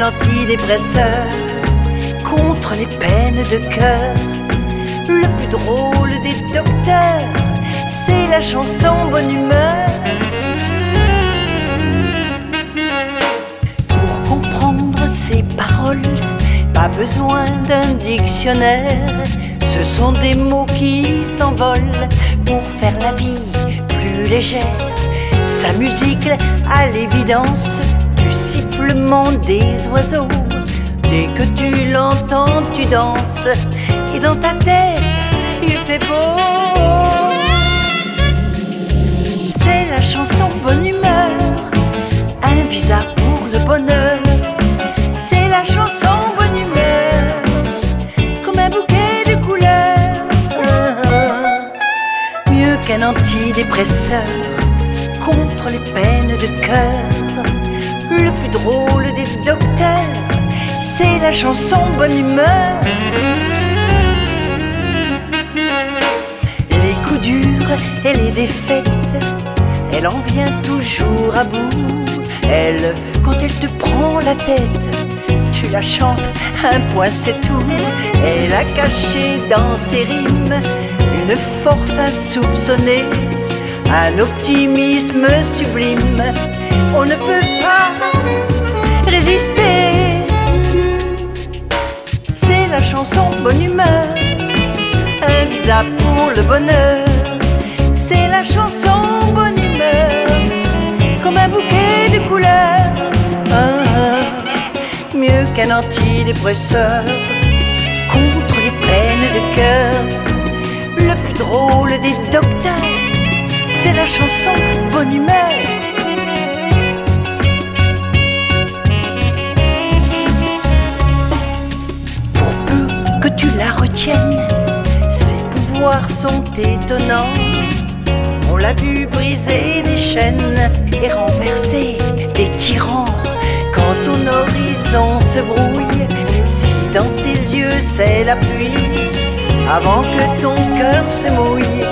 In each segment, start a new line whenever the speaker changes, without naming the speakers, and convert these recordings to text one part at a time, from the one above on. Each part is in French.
antidépresseur contre les peines de cœur. Le plus drôle des docteurs, c'est la chanson bonne humeur. Pour comprendre ces paroles, pas besoin d'un dictionnaire. Ce sont des mots qui s'envolent pour faire la vie plus légère. Sa musique, à l'évidence, du sifflement des oiseaux. Dès que tu l'entends, tu danses, et dans ta tête, il fait beau. C'est la chanson bonne humeur, un visa pour le bonheur. C'est la chanson bonne humeur, comme un bouquet de couleurs. Mieux qu'un antidépresseur contre les peines de cœur. Le plus drôle des docteurs, c'est la chanson bonne humeur. Les coups durs et les défaites, elle en vient toujours à bout. Elle, quand elle te prend la tête, tu la chantes, un point c'est tout. Elle a caché dans ses rimes une force insoupçonnée, un optimisme sublime. On ne peut pas résister. C'est la chanson bonne humeur, un visa pour le bonheur. C'est la chanson bonne humeur, comme un bouquet de couleurs. Mieux qu'un antidépresseur contre les peines de cœur. Le plus drôle des docteurs, c'est la chanson bonne humeur. Pour peu que tu la retiennes, ses pouvoirs sont étonnants. On l'a vu briser des chaînes et renverser des tyrans. Quand ton horizon se brouille, si dans tes yeux c'est la pluie, avant que ton cœur se mouille,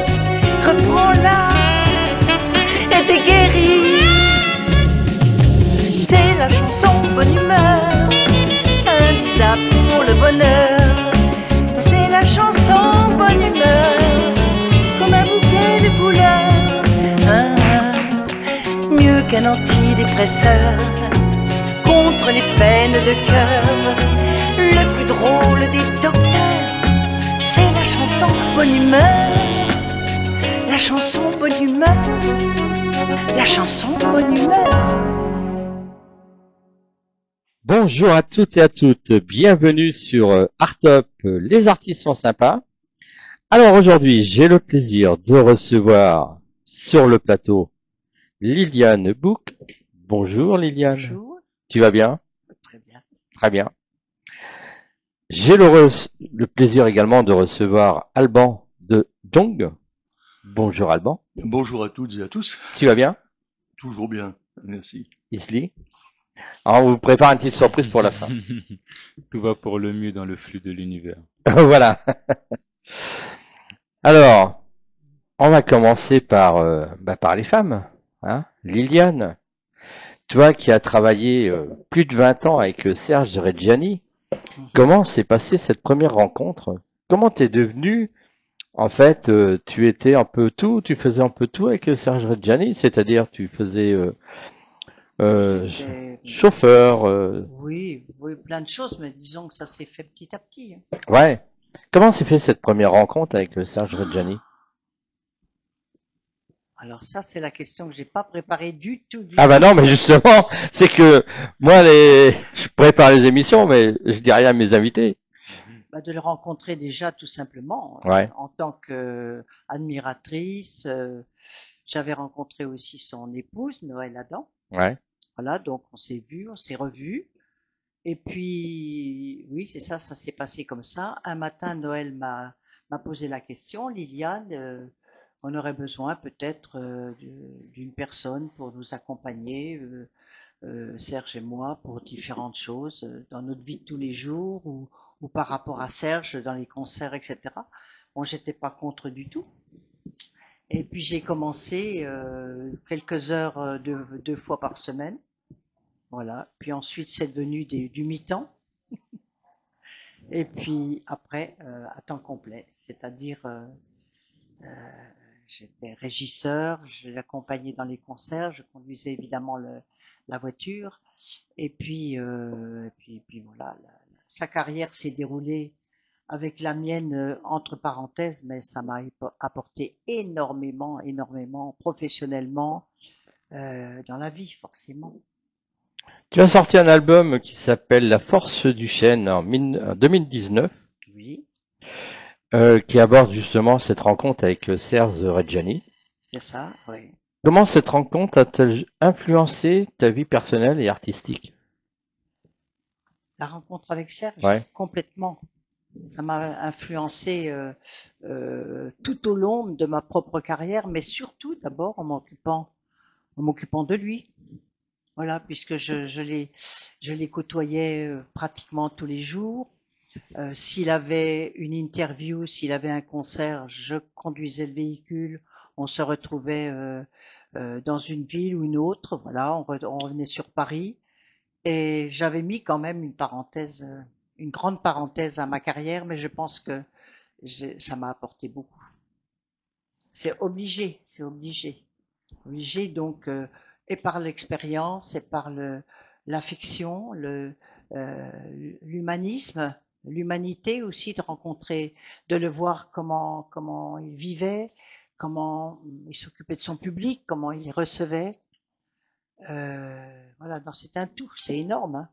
reprends-la et t'es guéri. C'est la chanson bonne humeur, un visa pour le bonheur. C'est la chanson bonne humeur, comme un bouquet de couleurs. Mieux qu'un antidépresseur contre les peines de cœur. Le plus drôle des docteurs, c'est la chanson bonne humeur. La chanson bonne humeur, la chanson bonne humeur.
Bonjour à toutes et à toutes, bienvenue sur Artop, les artistes sont sympas. Alors aujourd'hui, j'ai le plaisir de recevoir sur le plateau Liliane Bouc. Bonjour Liliane.
Bonjour.
Tu vas bien?
Très bien.
Très bien. J'ai le plaisir également de recevoir Alban de Jong. Bonjour Alban.
Bonjour à toutes et à tous.
Tu vas bien?
Toujours bien, merci.
Isli. Alors on vous prépare une petite surprise pour la fin.
Tout va pour le mieux dans le flux de l'univers.
Voilà. Alors, on va commencer par les femmes. Hein, Liliane, toi qui as travaillé plus de 20 ans avec Serge Reggiani, comment s'est passée cette première rencontre? Comment t'es devenu, en fait, tu étais un peu tout, tu faisais un peu tout avec Serge Reggiani, c'est-à-dire tu faisais chauffeur.
Oui, plein de choses, mais disons que ça s'est fait petit à petit.
Ouais. Comment s'est fait cette première rencontre avec Serge Reggiani?
Alors ça, c'est la question que j'ai pas préparée du tout.
Ah bah non, mais justement, c'est que moi, je prépare les émissions, mais je dis rien à mes invités.
De le rencontrer déjà tout simplement,
ouais.
En tant qu'admiratrice. J'avais rencontré aussi son épouse, Noël Adam.
Ouais.
Voilà, donc on s'est vus, on s'est revus. Et puis, oui, c'est ça, ça s'est passé comme ça. Un matin, Noël m'a posé la question, Liliane, on aurait besoin peut-être d'une personne pour nous accompagner, Serge et moi, pour différentes choses dans notre vie de tous les jours ou par rapport à Serge dans les concerts, etc. Bon, j'étais pas contre du tout. Et puis j'ai commencé quelques heures deux fois par semaine. Voilà. Puis ensuite, c'est devenu du mi-temps. Et puis après, à temps complet. C'est-à-dire, j'étais régisseur, je l'accompagnais dans les concerts, je conduisais évidemment la voiture. Et puis voilà, sa carrière s'est déroulée avec la mienne entre parenthèses, mais ça m'a apporté énormément, énormément professionnellement dans la vie, forcément.
Tu as sorti un album qui s'appelle La Force du Chêne en 2019,
Oui,
qui aborde justement cette rencontre avec Serge Reggiani.
c'est ça, oui.
Comment cette rencontre a-t-elle influencé ta vie personnelle et artistique?
La rencontre avec Serge,
Ouais.
complètement. Ça m'a influencé tout au long de ma propre carrière, mais surtout d'abord en m'occupant de lui. Voilà, puisque je l'ai côtoyé pratiquement tous les jours. S'il avait une interview, s'il avait un concert, je conduisais le véhicule, on se retrouvait dans une ville ou une autre, voilà, on revenait sur Paris. Et j'avais mis quand même une parenthèse, une grande parenthèse à ma carrière, mais je pense que ça m'a apporté beaucoup. C'est obligé, c'est obligé. Obligé donc, et par l'expérience, et par l'affection, euh, l'humanisme, l'humanité aussi, de rencontrer, de le voir comment il vivait, comment il s'occupait de son public, comment il les recevait. Voilà, non, c'est un tout, c'est énorme, hein.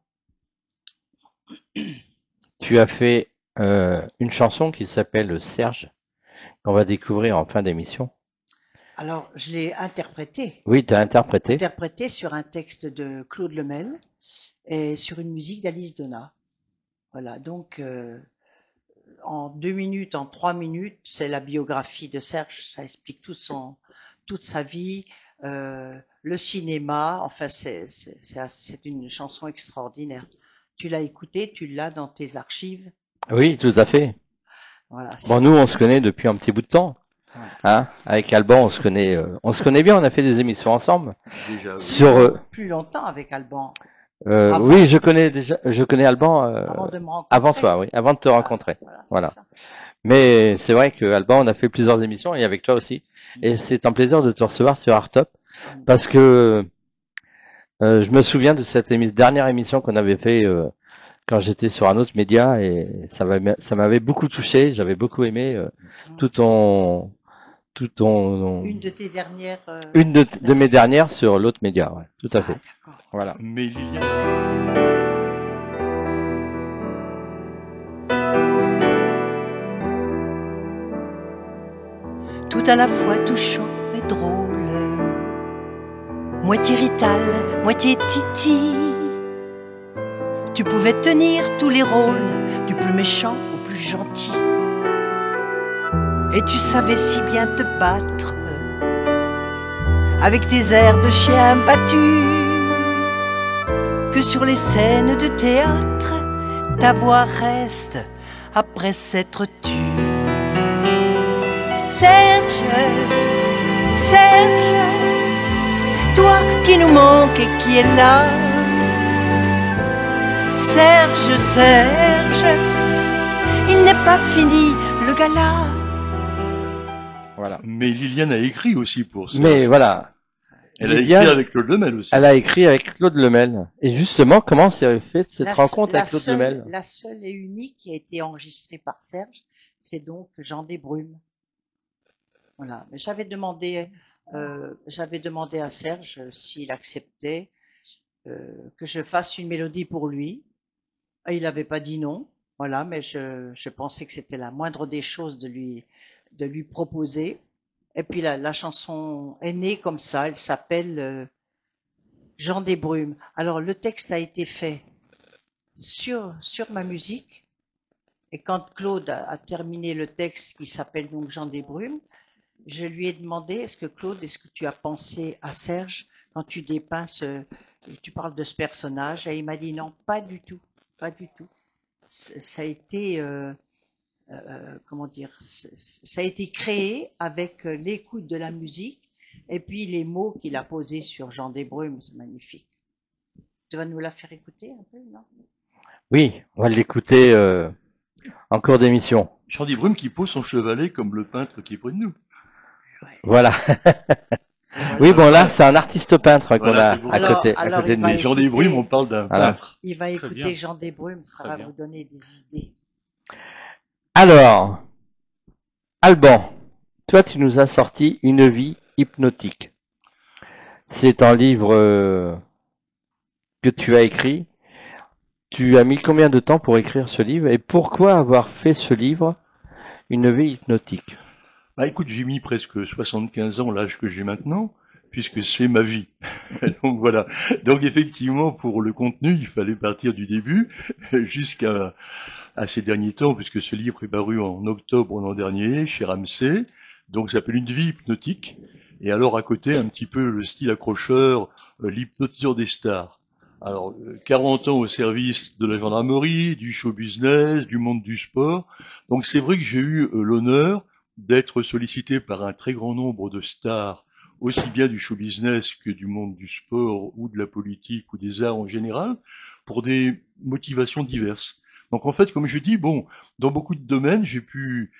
Tu as fait une chanson qui s'appelle Serge, qu'on va découvrir en fin d'émission.
Alors, je l'ai interprété,
Oui, tu as interprété.
interprété sur un texte de Claude Lemel et sur une musique d'Alice Donat. Voilà, donc en 2 minutes, en 3 minutes, c'est la biographie de Serge. Ça explique toute sa vie, le cinéma. Enfin, c'est une chanson extraordinaire. Tu l'as écoutée, tu l'as dans tes archives.
Oui, tout à fait.
Voilà.
Bon, nous, on se connaît depuis un petit bout de temps.
Ouais.
Hein, avec Alban, on se connaît bien. On a fait des émissions ensemble.
Déjà, oui.
Sur,
Plus longtemps avec Alban, Avant.
oui, je connais Alban
avant de me rencontrer.
avant toi, oui, avant de te rencontrer.
Voilà.
Voilà.
C'est ça.
Mais c'est vrai que Alban, on a fait plusieurs émissions et avec toi aussi. Et c'est un plaisir de te recevoir sur Artop parce que je me souviens de cette dernière émission qu'on avait fait quand j'étais sur un autre média et ça m'avait beaucoup touché. J'avais beaucoup aimé tout ton
Une de tes dernières.
une de mes dernières sur l'autre média, ouais, tout à fait.
D'accord.
Voilà.
Mais Liliane,
Tout à la fois touchant et drôle, moitié Rital, moitié Titi. Tu pouvais tenir tous les rôles, du plus méchant au plus gentil. Et tu savais si bien te battre, avec tes airs de chien battu, que sur les scènes de théâtre, ta voix reste après s'être tue. Serge, Serge, toi qui nous manques et qui es là. Serge, Serge, il n'est pas fini le gala.
Voilà.
mais Liliane a écrit aussi pour ça.
Mais voilà.
Elle a
Liliane,
écrit avec Claude Lemel aussi.
Elle a écrit avec Claude Lemel. Et justement, comment s'est faite cette rencontre avec Claude Lemel?
La seule et unique qui a été enregistrée par Serge, c'est donc Jean des Brumes. Voilà. Mais j'avais demandé à Serge s'il acceptait que je fasse une mélodie pour lui. Et il n'avait pas dit non. Voilà, mais je pensais que c'était la moindre des choses de lui proposer. Et puis la chanson est née comme ça. Elle s'appelle Jean des Brumes. Alors le texte a été fait sur ma musique. Et quand Claude a terminé le texte qui s'appelle donc Jean des Brumes, je lui ai demandé, est-ce que tu as pensé à Serge quand tu dépeins tu parles de ce personnage? Et il m'a dit non, pas du tout, pas du tout. Ça a été, comment dire, ça a été créé avec l'écoute de la musique et puis les mots qu'il a posés sur Jean des Brumes, c'est magnifique. Tu vas nous la faire écouter un peu, non?
Oui, on va l'écouter en cours d'émission.
Jean Brune qui pose son chevalet comme le peintre qui est près de nous.
Voilà.
Voilà.
Oui, bon là, c'est un artiste peintre qu'on
Voilà,
a
c'est pour
à
ça.
côté,
Alors,
à côté
il
de
va
nous.
Mais Jean Brune, on parle d'un
Voilà.
peintre.
Il va
Très bien.
écouter Jean Desbrumes, ça
Très
va
bien.
vous donner des idées.
Alors, Alban, toi tu nous as sorti Une vie hypnotique. C'est un livre que tu as écrit. Tu as mis combien de temps pour écrire ce livre et pourquoi avoir fait ce livre, Une vie hypnotique?
Bah écoute, j'ai mis presque 75 ans, l'âge que j'ai maintenant, puisque c'est ma vie. Donc voilà. Donc effectivement, pour le contenu, il fallait partir du début jusqu'à ces derniers temps, puisque ce livre est paru en octobre l'an dernier chez Ramsay. Donc ça s'appelle Une vie hypnotique. Et alors à côté, un petit peu le style accrocheur, l'hypnotiseur des stars. Alors 40 ans au service de la gendarmerie, du show business, du monde du sport. Donc c'est vrai que j'ai eu l'honneur d'être sollicité par un très grand nombre de stars, aussi bien du show business que du monde du sport ou de la politique ou des arts en général, pour des motivations diverses. Donc en fait, comme je dis, bon, dans beaucoup de domaines,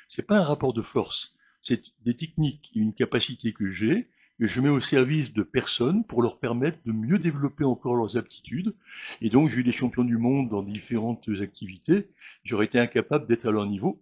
c'est pas un rapport de force, c'est des techniques et une capacité que j'ai, que je mets au service de personnes pour leur permettre de mieux développer encore leurs aptitudes. Et donc j'ai eu des champions du monde dans différentes activités, j'aurais été incapable d'être à leur niveau.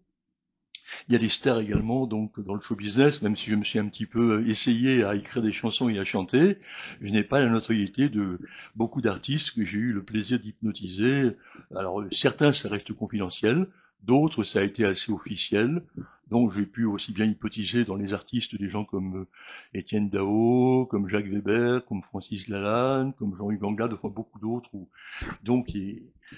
Il y a des stars également donc dans le show business, même si je me suis un petit peu essayé à écrire des chansons et à chanter, je n'ai pas la notoriété de beaucoup d'artistes que j'ai eu le plaisir d'hypnotiser. Alors certains ça reste confidentiel, d'autres ça a été assez officiel. Donc j'ai pu aussi bien hypnotiser dans les artistes des gens comme Étienne Dao, comme Jacques Weber, comme Francis Lalanne, comme Jean-Hugues Anglade, enfin beaucoup d'autres, donc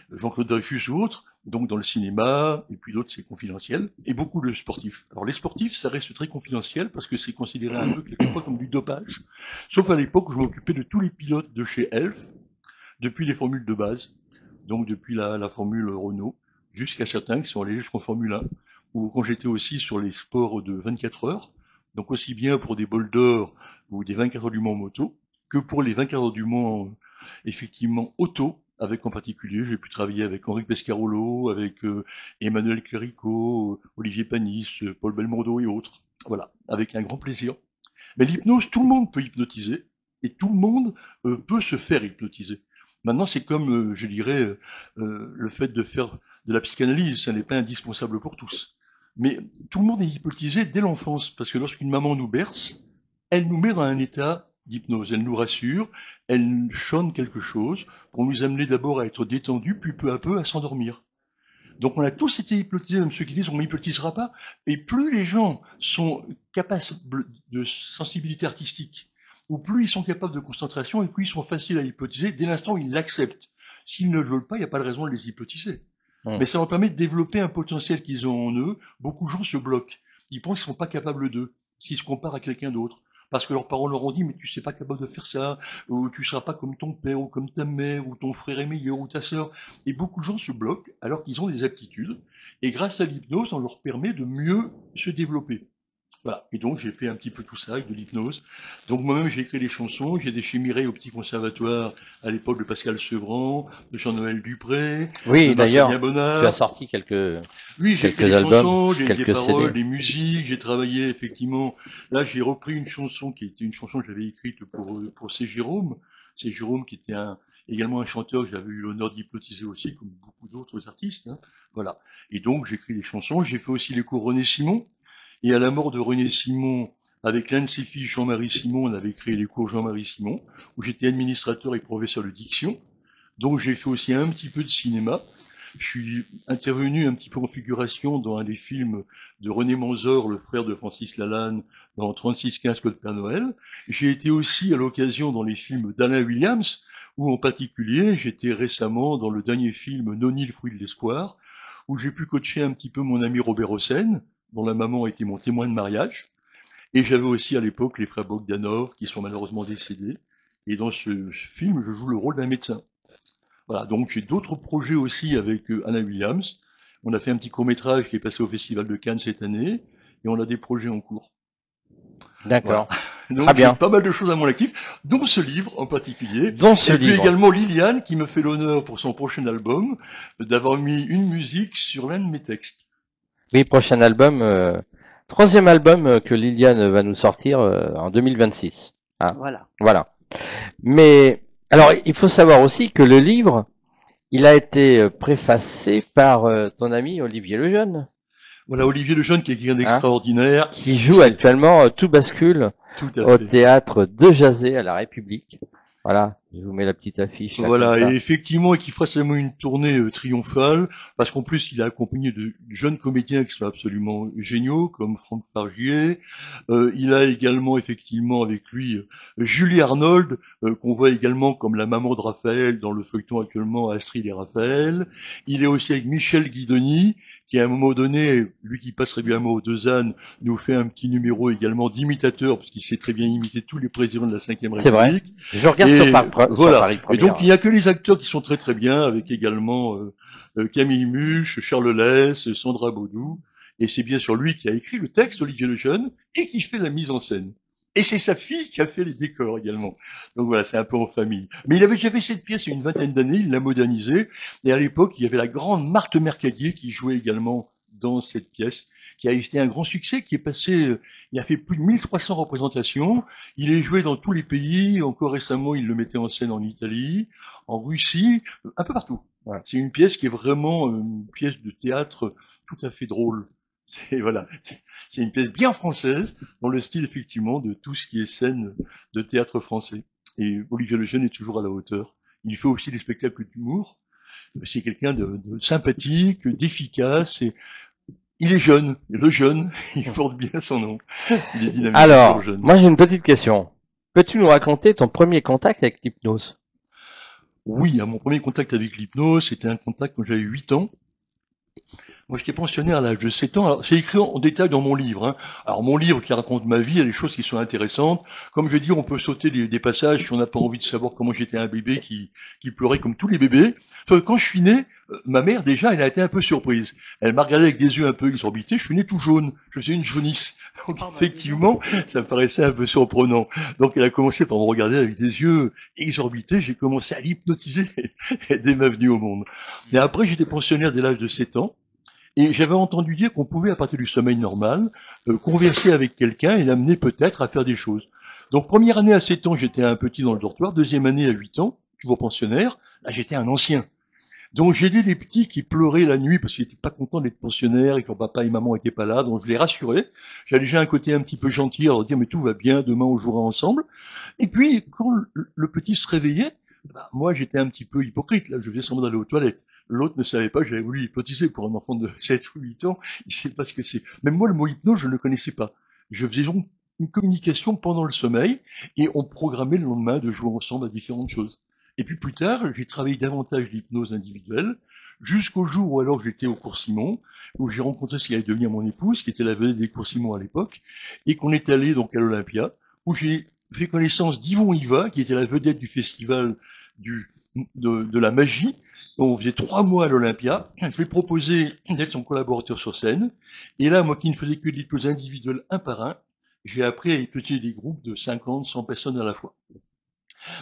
Jean-Claude Dreyfus ou autres, donc dans le cinéma, et puis d'autres c'est confidentiel, et beaucoup de sportifs. Alors les sportifs, ça reste très confidentiel parce que c'est considéré un peu quelquefois comme du dopage, sauf à l'époque où je m'occupais de tous les pilotes de chez Elf, depuis les formules de base, donc depuis la formule Renault, jusqu'à certains qui sont allés jusqu'en Formule 1, ou quand j'étais aussi sur les sports de 24 heures, donc aussi bien pour des bols d'or ou des 24 heures du Mans moto, que pour les 24 heures du Mans effectivement auto, avec en particulier, j'ai pu travailler avec Henri Pescarolo, avec Emmanuel Clérico, Olivier Panis, Paul Belmondo et autres. Voilà, avec un grand plaisir. Mais l'hypnose, tout le monde peut hypnotiser, et tout le monde peut se faire hypnotiser. Maintenant, c'est comme, je dirais, le fait de faire de la psychanalyse, ça n'est pas indispensable pour tous. Mais tout le monde est hypnotisé dès l'enfance, parce que lorsqu'une maman nous berce, elle nous met dans un état d'hypnose, elle nous rassure, elle chante quelque chose pour nous amener d'abord à être détendus, puis peu à peu à s'endormir. Donc on a tous été hypnotisés, même ceux qui disent on m'hypnotisera pas, et plus les gens sont capables de sensibilité artistique, ou plus ils sont capables de concentration, et plus ils sont faciles à hypnotiser, dès l'instant où ils l'acceptent. S'ils ne le veulent pas, il n'y a pas de raison de les hypnotiser. Mais ça leur permet de développer un potentiel qu'ils ont en eux. Beaucoup de gens se bloquent. Ils pensent qu'ils ne sont pas capables d'eux, s'ils se comparent à quelqu'un d'autre. Parce que leurs parents leur ont dit, mais tu sais pas capable de faire ça, ou tu seras pas comme ton père, ou comme ta mère, ou ton frère est meilleur, ou ta sœur. Et beaucoup de gens se bloquent, alors qu'ils ont des aptitudes. Et grâce à l'hypnose, on leur permet de mieux se développer. Voilà. Et donc, j'ai fait un petit peu tout ça avec de l'hypnose. Donc, moi-même, j'ai écrit des chansons. J'ai des chez Mireille au Petit Conservatoire, à l'époque de Pascal Sevran, de Jean-Noël Dupré.
Oui, d'ailleurs,
Marc Bonnard.
tu as sorti quelques
Oui, j'ai écrit
quelques
des
albums,
chansons, j'ai écrit des
quelques
paroles,
CD.
des musiques, j'ai travaillé effectivement. Là, j'ai repris une chanson qui était une chanson que j'avais écrite pour C. Jérôme. C'est Jérôme qui était également un chanteur que j'avais eu l'honneur d'hypnotiser aussi, comme beaucoup d'autres artistes. Hein. Voilà. Et donc, j'écris des chansons. J'ai fait aussi les cours René Simon. Et à la mort de René Simon, avec l'un de ses fils, Jean-Marie Simon, on avait créé les cours Jean-Marie Simon, où j'étais administrateur et professeur de diction. Donc j'ai fait aussi un petit peu de cinéma. Je suis intervenu un petit peu en figuration dans un des films de René Manzor, le frère de Francis Lalanne, dans 36-15 Code Père Noël. J'ai été aussi à l'occasion dans les films d'Alain Williams, où en particulier j'étais récemment dans le dernier film Noni, le fruit de l'espoir, où j'ai pu coacher un petit peu mon ami Robert Hossein, dont la maman était mon témoin de mariage. Et j'avais aussi à l'époque les frères Bogdanov, qui sont malheureusement décédés. Et dans ce film, je joue le rôle d'un médecin. Voilà, donc j'ai d'autres projets aussi avec Alain Williams. On a fait un petit court-métrage qui est passé au Festival de Cannes cette année, et on a des projets en cours.
D'accord.
Voilà. Donc,
Très bien.
j'ai pas mal de choses à mon actif, dont ce livre en particulier.
Dans ce
Et puis
livre.
également Liliane, qui me fait l'honneur pour son prochain album, d'avoir mis une musique sur l'un de mes textes.
Oui, prochain album, troisième album que Liliane va nous sortir en 2026. Ah,
Voilà.
voilà. Mais alors, il faut savoir aussi que le livre, il a été préfacé par ton ami Olivier Lejeune,
Voilà, Olivier Lejeune, qui est quelqu'un d'extraordinaire.
qui joue actuellement Tout bascule
Tout à
au
fait.
théâtre de Jazet à la République. Voilà, je vous mets la petite affiche. Là,
Voilà,
comme ça.
et effectivement, et qui fera seulement une tournée triomphale, parce qu'en plus, il est accompagné de jeunes comédiens qui sont absolument géniaux, comme Franck Fargier. Il a également, effectivement, avec lui, Julie Arnold, qu'on voit également comme la maman de Raphaël dans le feuilleton actuellement Astrid et Raphaël. Il est aussi avec Michel Guidoni, qui à un moment donné, lui qui passe régulièrement aux Deux Ânes, nous fait un petit numéro également d'imitateur, parce qu'il sait très bien imiter tous les présidents de la Ve
C'est vrai.
République.
Je regarde
Et
sur
voilà.
Paris
Et
Première.
donc il n'y a que les acteurs qui sont très très bien, avec également Camille Muche, Charles Lès, Sandra Baudou. Et c'est bien sûr lui qui a écrit le texte, Olivier Lejeune, et qui fait la mise en scène. Et c'est sa fille qui a fait les décors également. Donc voilà, c'est un peu en famille. Mais il avait déjà fait cette pièce il y a une vingtaine d'années, il l'a modernisée. Et à l'époque, il y avait la grande Marthe Mercadier qui jouait également dans cette pièce, qui a été un grand succès, qui est passé, il a fait plus de 1300 représentations. Il est joué dans tous les pays. Encore récemment, il le mettait en scène en Italie, en Russie, un peu partout.
Ouais.
C'est une pièce qui est vraiment une pièce de théâtre tout à fait drôle. Et voilà. C'est une pièce bien française, dans le style, effectivement, de tout ce qui est scène de théâtre français. Et Olivier Lejeune est toujours à la hauteur. Il fait aussi des spectacles d'humour. C'est quelqu'un de sympathique, d'efficace, et il est jeune. Le jeune, il porte bien son nom. Il est dynamique.
Alors,
toujours jeune.
moi j'ai une petite question. Peux-tu nous raconter ton premier contact avec l'hypnose?
Oui, à mon premier contact avec l'hypnose, c'était un contact quand j'avais 8 ans. Moi, j'étais pensionnaire à l'âge de 7 ans. Alors, c'est écrit en détail dans mon livre. Hein. Alors, mon livre qui raconte ma vie, il y a des choses qui sont intéressantes. Comme je dis, on peut sauter des passages si on n'a pas envie de savoir comment j'étais un bébé qui pleurait comme tous les bébés. Sauf que quand je suis né, ma mère, déjà, elle a été un peu surprise. Elle m'a regardé avec des yeux un peu exorbités. Je suis né tout jaune. Je faisais une jaunisse. Donc, effectivement, ça me paraissait un peu surprenant. Donc, elle a commencé par me regarder avec des yeux exorbités. J'ai commencé à l'hypnotiser dès ma venue au monde. Et après, j'étais pensionnaire dès l'âge de 7 ans. Et j'avais entendu dire qu'on pouvait, à partir du sommeil normal, converser avec quelqu'un et l'amener peut-être à faire des choses. Donc, première année à 7 ans, j'étais un petit dans le dortoir. Deuxième année à 8 ans, toujours pensionnaire. Là, j'étais un ancien. Donc, j'aidais les petits qui pleuraient la nuit parce qu'ils n'étaient pas contents d'être pensionnaires et que leur papa et maman n'étaient pas là. Donc, je les rassurais. J'avais déjà un côté un petit peu gentil à leur dire, mais tout va bien, demain on jouera ensemble. Et puis, quand le petit se réveillait, moi, j'étais un petit peu hypocrite. Là, je faisais semblant d'aller aux toilettes. L'autre ne savait pas que j'avais voulu hypnotiser pour un enfant de 7 ou 8 ans. Il sait pas ce que c'est. Même moi, le mot hypnose, je ne le connaissais pas. Je faisais donc une communication pendant le sommeil et on programmait le lendemain de jouer ensemble à différentes choses. Et puis plus tard, j'ai travaillé davantage l'hypnose individuelle jusqu'au jour où alors j'étais au cours Simon, où j'ai rencontré ce qui allait devenir mon épouse, qui était la vedette des cours Simon à l'époque, et qu'on est allé donc à l'Olympia, où j'ai fait connaissance d'Yvon Hiva, qui était la vedette du festival de la magie. On faisait 3 mois à l'Olympia. Je lui ai proposé d'être son collaborateur sur scène. Et là, moi qui ne faisais que de l'hypnose individuelle un par un, j'ai appris à hypnotiser des groupes de 50, 100 personnes à la fois.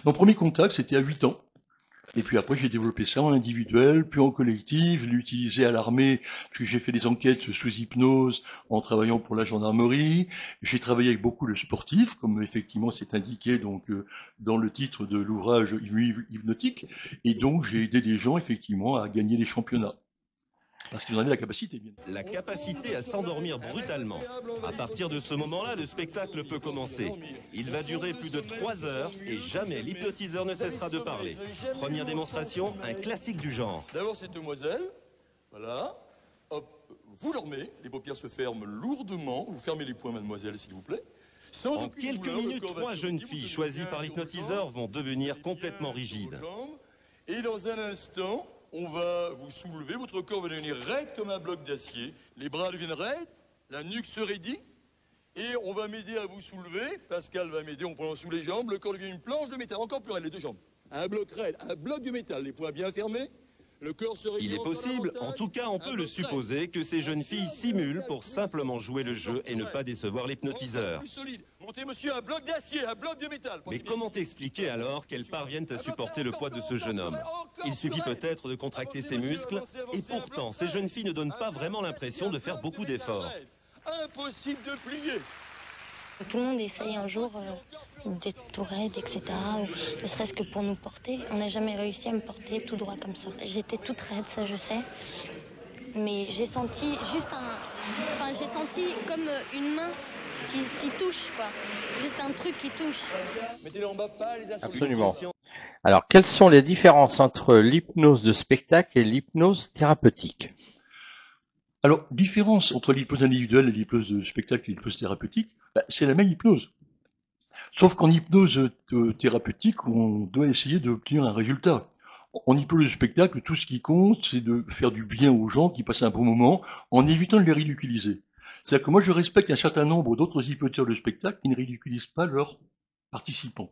Mon premier contact, c'était à 8 ans. Et puis après, j'ai développé ça en individuel, puis en collectif. Je l'ai utilisé à l'armée, puis j'ai fait des enquêtes sous hypnose en travaillant pour la gendarmerie. J'ai travaillé avec beaucoup de sportifs, comme effectivement c'est indiqué donc dans le titre de l'ouvrage hypnotique. Et donc, j'ai aidé des gens effectivement à gagner des championnats. Parce qu'ils en avaient la capacité, bien.
La capacité à s'endormir brutalement. À partir de ce moment-là, le spectacle peut commencer. Il va durer plus de 3 heures et jamais l'hypnotiseur ne cessera de parler. Première démonstration, un classique du genre.
D'abord cette demoiselle, voilà, hop, vous dormez, les paupières se ferment lourdement, vous fermez les poings mademoiselle s'il vous plaît. Sans
En
aucune
quelques
douleur, le
minutes,
corps va
3
se
jeunes
sentir,
filles
vous
choisies
allez
par
bien
l'hypnotiseur
aux
vont
jambes,
devenir
vous
complètement
étirez
rigides.
vos jambes, et dans un instant, on va vous soulever, votre corps va devenir raide comme un bloc d'acier, les bras deviennent raides, la nuque se raidit, et on va m'aider à vous soulever, Pascal va m'aider, on prend sous les jambes, le corps devient une planche de métal, encore plus raide, les deux jambes. Un bloc raide, un bloc de métal, les poings bien fermés, Le corps se réduit
Il est
encore
possible, en
davantage.
tout cas on peut le supposer, que ces jeunes filles simulent pour simplement jouer le jeu et ne pas décevoir l'hypnotiseur.
Plus solide. Montez, monsieur, un bloc d'acier, un bloc de métal.
Mais comment t'expliquer alors qu'elles parviennent à supporter le poids de ce jeune homme? Il suffit peut-être de contracter ses muscles, et pourtant ces jeunes filles ne donnent pas vraiment l'impression de faire beaucoup d'efforts.
Impossible de plier.
Tout le monde essaye un jour d'être tout raide, etc. Ne serait-ce que pour nous porter. On n'a jamais réussi à me porter tout droit comme ça. J'étais toute raide, ça je sais. Mais j'ai senti juste un... Enfin, j'ai senti comme une main qui touche, quoi. Juste un truc qui touche.
Mettez-les en bas, pas les associer.
Absolument. Alors, quelles sont les différences entre l'hypnose de spectacle et l'hypnose thérapeutique?
Alors, différence entre l'hypnose individuelle et l'hypnose de spectacle et l'hypnose thérapeutique, c'est la même hypnose. Sauf qu'en hypnose thérapeutique, on doit essayer d'obtenir un résultat. En hypnose de spectacle, tout ce qui compte, c'est de faire du bien aux gens qui passent un bon moment en évitant de les ridiculiser. C'est-à-dire que moi, je respecte un certain nombre d'autres hypnoteurs de spectacle qui ne ridiculisent pas leurs participants.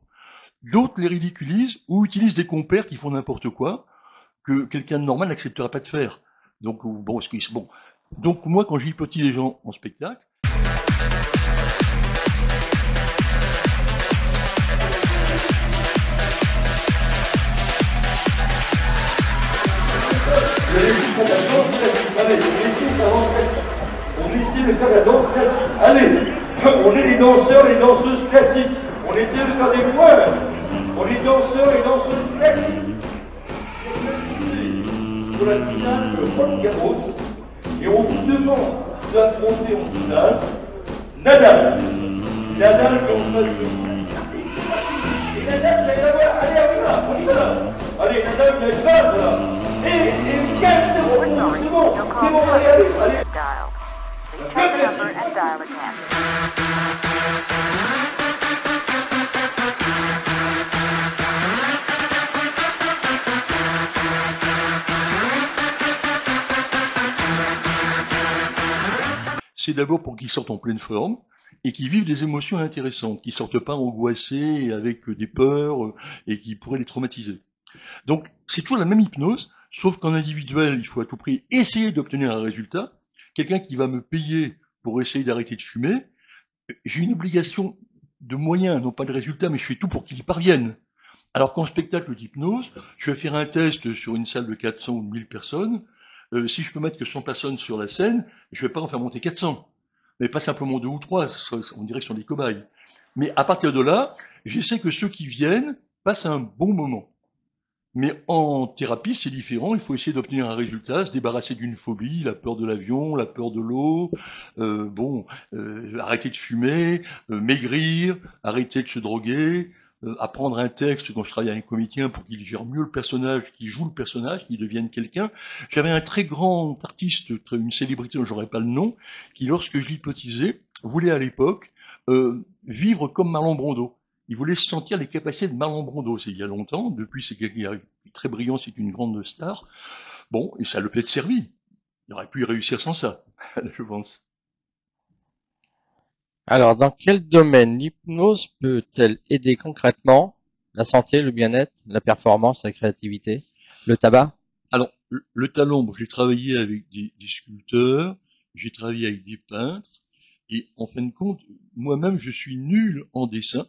D'autres les ridiculisent ou utilisent des compères qui font n'importe quoi que quelqu'un de normal n'acceptera pas de faire. Donc, bon, Donc, moi, quand j'hypnotise les gens en spectacle,
on essaie de faire la danse classique. Allez, on est les danseurs, les danseuses classiques. On essaie de faire des points. On est danseurs et danseuses classiques. Pour la finale de Roland Garros. Et on vous demande d'affronter en finale Nadal. C'est Nadal contre Nadal. Et Nadal, vous allez la voir. Allez, on y va. Allez, Nadal, vous allez le battre là. Et 15-0, c'est bon, allez. Le classique.
c'est d'abord pour qu'ils sortent en pleine forme et qu'ils vivent des émotions intéressantes, qu'ils sortent pas angoissés avec des peurs et qui pourraient les traumatiser. Donc, c'est toujours la même hypnose, sauf qu'en individuel, il faut à tout prix essayer d'obtenir un résultat. Quelqu'un qui va me payer pour essayer d'arrêter de fumer, j'ai une obligation de moyens, non pas de résultats, mais je fais tout pour qu'il y parvienne. Alors qu'en spectacle d'hypnose, je vais faire un test sur une salle de 400 ou de 1000 personnes. Si je peux mettre que 100 personnes sur la scène, je vais pas en faire monter 400. Mais pas simplement 2 ou 3, on dirait que ce sont des cobayes. Mais à partir de là, j'essaie que ceux qui viennent passent un bon moment. Mais en thérapie, c'est différent. Il faut essayer d'obtenir un résultat, se débarrasser d'une phobie, la peur de l'avion, la peur de l'eau, arrêter de fumer, maigrir, arrêter de se droguer, apprendre un texte quand je travaille avec un comédien pour qu'il gère mieux le personnage, qu'il joue le personnage, qu'il devienne quelqu'un. J'avais un très grand artiste, une célébrité dont j'aurais pas le nom, qui lorsque je l'hypnotisais, voulait à l'époque vivre comme Marlon Brando. Il voulait sentir les capacités de Marlon Brando. C'est il y a longtemps. Depuis, c'est quelqu'un qui est très brillant, c'est une grande star. Bon, et ça le peut être servi. Il aurait pu y réussir sans ça, je pense.
Alors, dans quel domaine l'hypnose peut-elle aider concrètement la santé, le bien-être, la performance, la créativité, le tabac?
Alors, le talent, bon, j'ai travaillé avec des sculpteurs, j'ai travaillé avec des peintres, et en fin de compte, moi-même, je suis nul en dessin,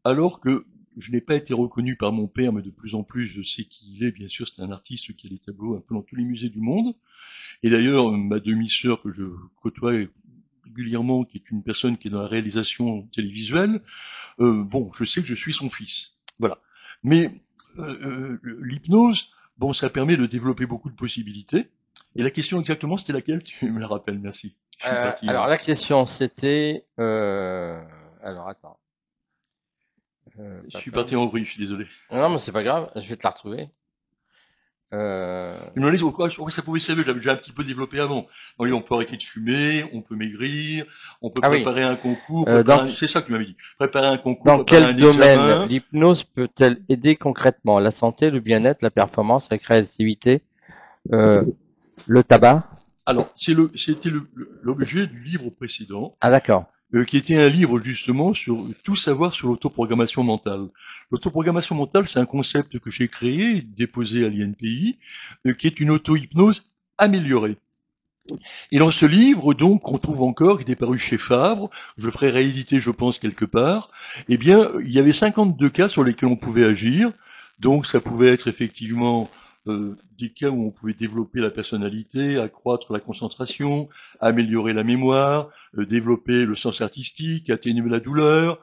alors que je n'ai pas été reconnu par mon père, mais de plus en plus, je sais qui il est. Bien sûr, c'est un artiste qui a des tableaux un peu dans tous les musées du monde. Et d'ailleurs, ma demi-sœur que je côtoie régulièrement, qui est une personne qui est dans la réalisation télévisuelle, je sais que je suis son fils. Voilà. Mais l'hypnose, bon, ça permet de développer beaucoup de possibilités. Et la question exactement, c'était laquelle? Tu me la rappelles, merci.
Alors, la question, c'était... Alors, attends.
Je suis parti en vrille, je suis désolé.
Non, mais c'est pas grave, je vais te la retrouver.
Il me demandait pourquoi ça pouvait servir, j'avais déjà un petit peu développé avant. Donc, on peut arrêter de fumer, on peut maigrir, on peut préparer un concours, c'est ça que tu m'avais dit. Préparer un concours,
dans quel domaine l'hypnose peut-elle aider concrètement? La santé, le bien-être, la performance, la créativité, le tabac?
Alors, c'était l'objet du livre précédent.
Ah, d'accord.
qui était un livre justement sur tout savoir sur l'autoprogrammation mentale. L'autoprogrammation mentale, c'est un concept que j'ai créé, déposé à l'INPI, qui est une auto-hypnose améliorée. Et dans ce livre, donc, qu'on trouve encore, qui était paru chez Favre, je le ferai rééditer, je pense, quelque part, eh bien, il y avait 52 cas sur lesquels on pouvait agir. Donc, ça pouvait être effectivement des cas où on pouvait développer la personnalité, accroître la concentration, améliorer la mémoire, développer le sens artistique, atténuer la douleur,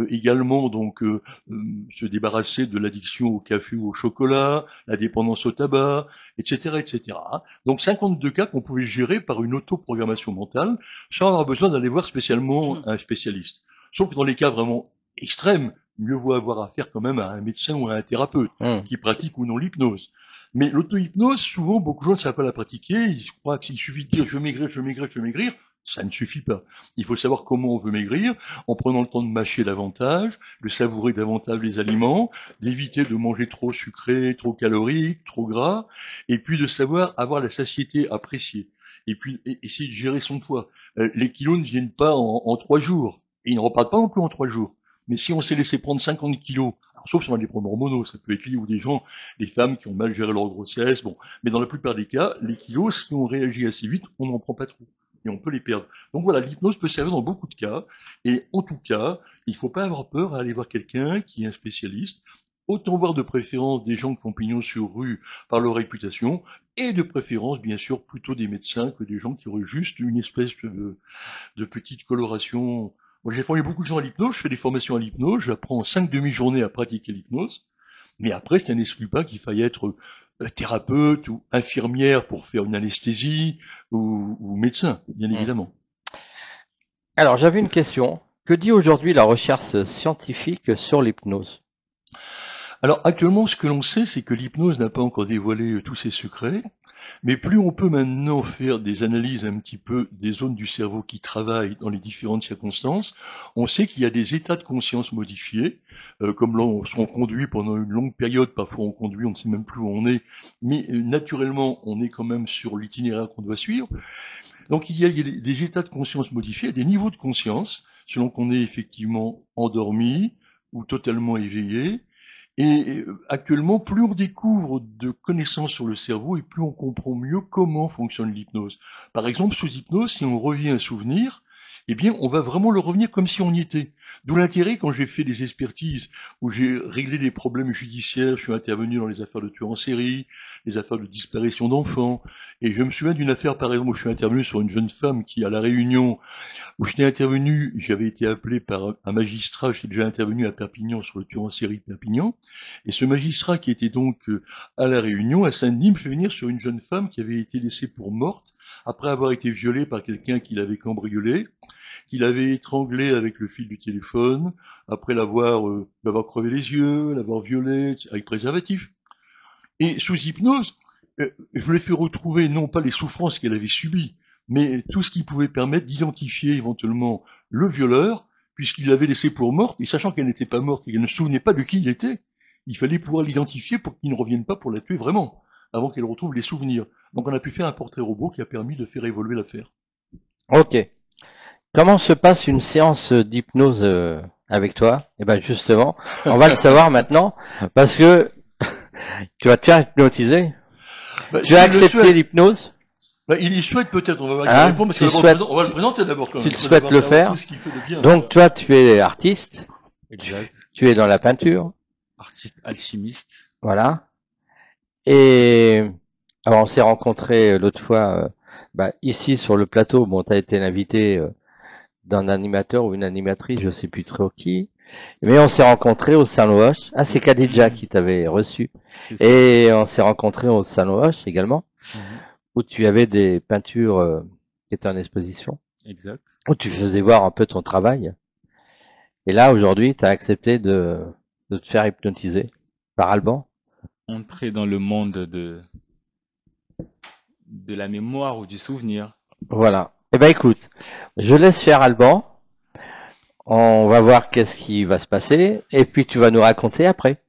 également donc se débarrasser de l'addiction au café ou au chocolat, la dépendance au tabac, etc., etc. Donc 52 cas qu'on pouvait gérer par une autoprogrammation mentale sans avoir besoin d'aller voir spécialement un spécialiste. Sauf que dans les cas vraiment extrêmes, mieux vaut avoir affaire quand même à un médecin ou à un thérapeute qui pratique ou non l'hypnose. Mais l'auto-hypnose, souvent, beaucoup de gens ne savent pas la pratiquer. Ils croient qu'il suffit de dire je maigrir, je maigrir, je maigrir. Ça ne suffit pas. Il faut savoir comment on veut maigrir, en prenant le temps de mâcher davantage, de savourer davantage les aliments, d'éviter de manger trop sucré, trop calorique, trop gras, et puis de savoir avoir la satiété appréciée. Et puis essayer de gérer son poids. Les kilos ne viennent pas en 3 jours. Et ils ne repartent pas non plus en 3 jours. Mais si on s'est laissé prendre 50 kilos, sauf si on a des problèmes hormonaux, ça peut être lié, ou des gens, des femmes qui ont mal géré leur grossesse, bon. Mais dans la plupart des cas, les kilos, si on réagit assez vite, on n'en prend pas trop. Et on peut les perdre. Donc voilà, l'hypnose peut servir dans beaucoup de cas. Et en tout cas, il ne faut pas avoir peur à aller voir quelqu'un qui est un spécialiste. Autant voir de préférence des gens qui ont pignon sur rue par leur réputation, et de préférence, bien sûr, plutôt des médecins que des gens qui auraient juste une espèce de petite coloration. Moi, j'ai formé beaucoup de gens à l'hypnose, je fais des formations à l'hypnose, j'apprends 5 demi-journées à pratiquer l'hypnose, mais après, ça n'exclut pas qu'il faille être thérapeute ou infirmière pour faire une anesthésie ou médecin, bien évidemment.
Alors, j'avais une question. Que dit aujourd'hui la recherche scientifique sur l'hypnose?
Alors, actuellement, ce que l'on sait, c'est que l'hypnose n'a pas encore dévoilé tous ses secrets. Mais plus on peut maintenant faire des analyses un petit peu des zones du cerveau qui travaillent dans les différentes circonstances, on sait qu'il y a des états de conscience modifiés, comme lorsqu'on conduit pendant une longue période, parfois on conduit, on ne sait même plus où on est, mais naturellement on est quand même sur l'itinéraire qu'on doit suivre. Donc il y a des états de conscience modifiés, des niveaux de conscience, selon qu'on est effectivement endormi ou totalement éveillé. Et actuellement, plus on découvre de connaissances sur le cerveau et plus on comprend mieux comment fonctionne l'hypnose. Par exemple, sous hypnose, si on revient un souvenir, eh bien, on va vraiment le revenir comme si on y était. D'où l'intérêt quand j'ai fait des expertises où j'ai réglé des problèmes judiciaires, je suis intervenu dans les affaires de tueurs en série, les affaires de disparition d'enfants, et je me souviens d'une affaire par exemple où je suis intervenu sur une jeune femme qui à La Réunion, où j'étais intervenu, j'avais été appelé par un magistrat, j'étais déjà intervenu à Perpignan sur le tueur en série de Perpignan, et ce magistrat qui était donc à La Réunion, à Saint-Denis, me fait venir sur une jeune femme qui avait été laissée pour morte après avoir été violée par quelqu'un qui l'avait cambriolée, qu'il avait étranglé avec le fil du téléphone, après l'avoir crevé les yeux, l'avoir violé avec préservatif. Et sous hypnose, je l'ai fait retrouver non pas les souffrances qu'elle avait subies, mais tout ce qui pouvait permettre d'identifier éventuellement le violeur, puisqu'il l'avait laissé pour morte, et sachant qu'elle n'était pas morte et qu'elle ne se souvenait pas de qui il était, il fallait pouvoir l'identifier pour qu'il ne revienne pas pour la tuer vraiment, avant qu'elle retrouve les souvenirs. Donc on a pu faire un portrait robot qui a permis de faire évoluer l'affaire.
Ok. Comment se passe une séance d'hypnose avec toi? Eh ben justement, on va le savoir maintenant, parce que tu vas te faire hypnotiser. Tu as accepté l'hypnose?
Il y souhaite peut-être, on va voir qu'il répond, parce qu'on va le présenter d'abord quand même.
Tu souhaites le faire. Donc toi, tu es artiste.
Exact.
Tu es dans la peinture.
Artiste alchimiste.
Voilà. Et alors on s'est rencontrés l'autre fois ici sur le plateau. Bon, tu as été l'invité d'un animateur ou une animatrice, je sais plus trop qui. Mais on s'est rencontrés au Salon Hoche. Ah, c'est Khadija qui t'avait reçu. Et on s'est rencontrés au Salon Hoche également, où tu avais des peintures qui étaient en exposition.
Exact.
Où tu faisais voir un peu ton travail. Et là, aujourd'hui, tu as accepté de te faire hypnotiser par Alban.
Entrer dans le monde de la mémoire ou du souvenir.
Voilà. Eh ben écoute, je laisse faire Alban. On va voir qu'est-ce qui va se passer, et puis tu vas nous raconter après.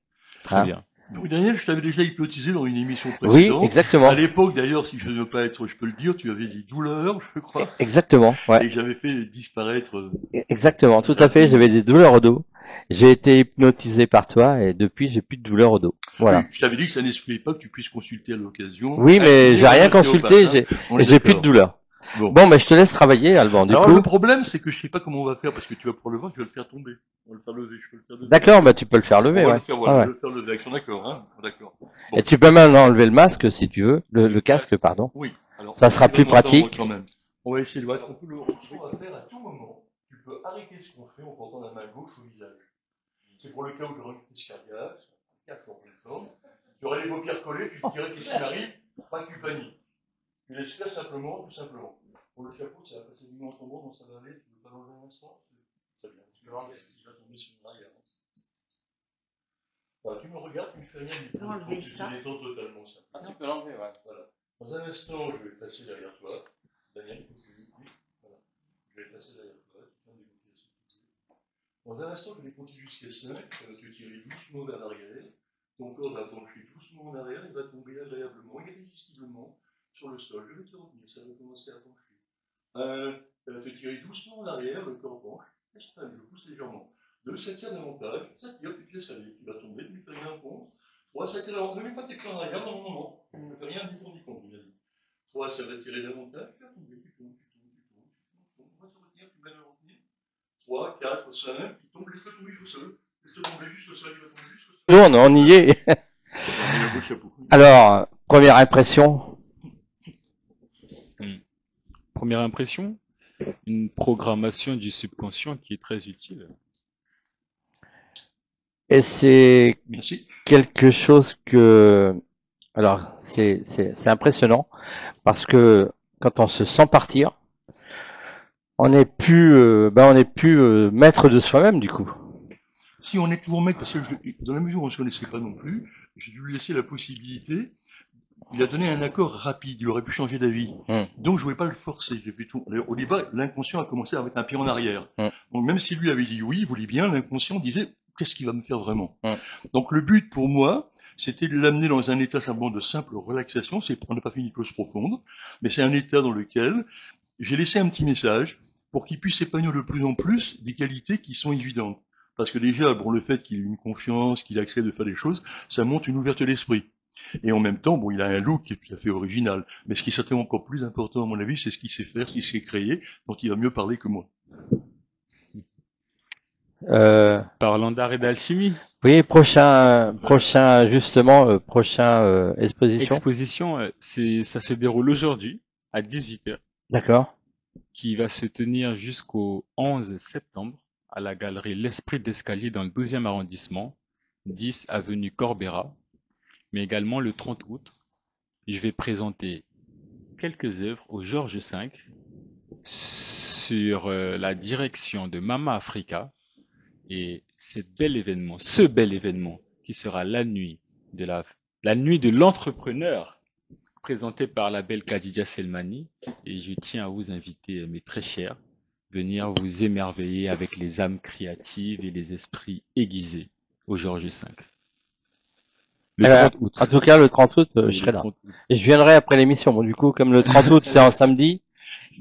Très bien.
Donc Daniel, je t'avais déjà hypnotisé dans une émission
Oui,
précédente.
exactement.
À l'époque, d'ailleurs, si je ne veux pas être, je peux le dire, tu avais des douleurs, je crois,
Exactement, ouais.
et que j'avais fait disparaître.
Exactement, tout à fait. J'avais des douleurs au dos. J'ai été hypnotisé par toi et depuis, j'ai plus de douleurs au dos. Voilà.
Oui, je t'avais dit que ça n'excluait pas que tu puisses consulter à l'occasion.
Oui, mais j'ai rien consulté,
On est
j'ai plus de
d'accord.
douleurs.
Bon.
Bon, mais je te laisse travailler, Alban. Du
Alors
coup,
le problème, c'est que je sais pas comment on va faire parce que tu vas pouvoir le voir, tu vas le faire tomber. On va le faire lever, je peux le faire lever.
d'accord, bah tu peux le faire lever,
On va
ouais.
le faire, voilà,
Ah ouais.
je vais le faire lever. Action, d'accord, hein, d'accord. Bon.
Et tu peux même enlever le masque si tu veux, le casque, pardon.
Oui. Alors,
Ça sera
tu vas
plus
m'entendre
pratique.
Quand même. On va essayer de voir. On peut ce qu'on va faire à tout moment. Tu peux arrêter ce qu'on fait en portant la main gauche au visage. C'est pour le cas où j'aurai une crise cardiaque, tu aurais les paupières collées, tu te dirais qu'est-ce qui m'arrive, pas que tu paniques. Tu laisses faire simplement, tout simplement. Pour le chapeau, ça va passer du dans ton bras, donc ça va aller, tu veux pas l'enlever un instant? Très bien. Tu vas l'enlever, il va tomber sur une arrière. Voilà, tu me regardes, tu me fais rien du tout.
Enlever ça.
Tu détends totalement ça.
Ah, tu peux l'enlever, ouais.
Voilà. Dans un instant, je vais passer derrière toi. Daniel, il faut que tu lui dises. Voilà. Je vais passer derrière toi. Dans un instant, je vais compter jusqu'à 5. Tu vas te tirer doucement vers l'arrière. Ton corps va pencher doucement en arrière. Il va tomber agréablement, irrésistiblement sur le sol. Je vais te retenir. Ça va commencer à pencher. 1. Tu vas te tirer doucement en arrière. Le corps penche. Je pousse légèrement. 2. Ça tire davantage. Ça tire, puis tu laisses aller. Tu vas tomber, tu ne fais rien contre. 3. Ça tire davantage. Ne mets pas tes pieds en arrière. Non, non, non. Tu ne fais rien du tout, il a dit. 3. Ça va tirer davantage. Tu vas tomber. Tu tombes. On va te retenir. Tu vas le retenir. 3, 4, 5, il tombe, laisse-le tomber juste au sol. Laisse-le tomber juste au sol, il va tomber juste au sol.
Nous, on y est. Alors, première impression.
Première impression, une programmation du subconscient qui est très utile.
Et c'est
Merci.
quelque chose que, alors, c'est impressionnant parce que quand on se sent partir, on n'est plus, maître de soi-même du coup.
Si on est toujours maître, parce que dans la mesure où on ne se connaissait pas non plus, j'ai dû lui laisser la possibilité. Il a donné un accord rapide, il aurait pu changer d'avis. Donc je ne voulais pas le forcer. J'ai fait tout. Au départ, l'inconscient a commencé à mettre un pied en arrière. Donc même si lui avait dit oui, il voulait bien, l'inconscient disait qu'est-ce qu'il va me faire vraiment. Donc le but pour moi, c'était de l'amener dans un état simplement de simple relaxation. On n'a pas fait une hypnose profonde, mais c'est un état dans lequel j'ai laissé un petit message pour qu'il puisse s'épanouir de plus en plus des qualités qui sont évidentes. Parce que déjà, bon, le fait qu'il ait une confiance, qu'il accepte de faire des choses, ça montre une ouverture d'esprit. Et en même temps, bon, il a un look qui est tout à fait original. Mais ce qui est certainement encore plus important, à mon avis, c'est ce qu'il sait faire, ce qu'il sait créer. Donc il va mieux parler que moi.
Parlant d'art et d'alchimie.
Oui, prochain exposition.
Exposition, ça se déroule aujourd'hui à 18h.
D'accord.
Qui va se tenir jusqu'au 11 septembre à la galerie L'Esprit d'Escalier dans le 12e arrondissement, 10 avenue Corbera. Mais également le 30 août, je vais présenter quelques œuvres au Georges V sur la direction de Mama Africa. Et ce bel événement qui sera la nuit de l'entrepreneur, présenté par la belle Khadija Selmani. Et je tiens à vous inviter, mes très chers, venir vous émerveiller avec les âmes créatives et les esprits aiguisés au Georges V. Le 30 août.
En tout cas, le 30 août, je serai là. Et je viendrai après l'émission. Bon, du coup, comme le 30 août, c'est un samedi,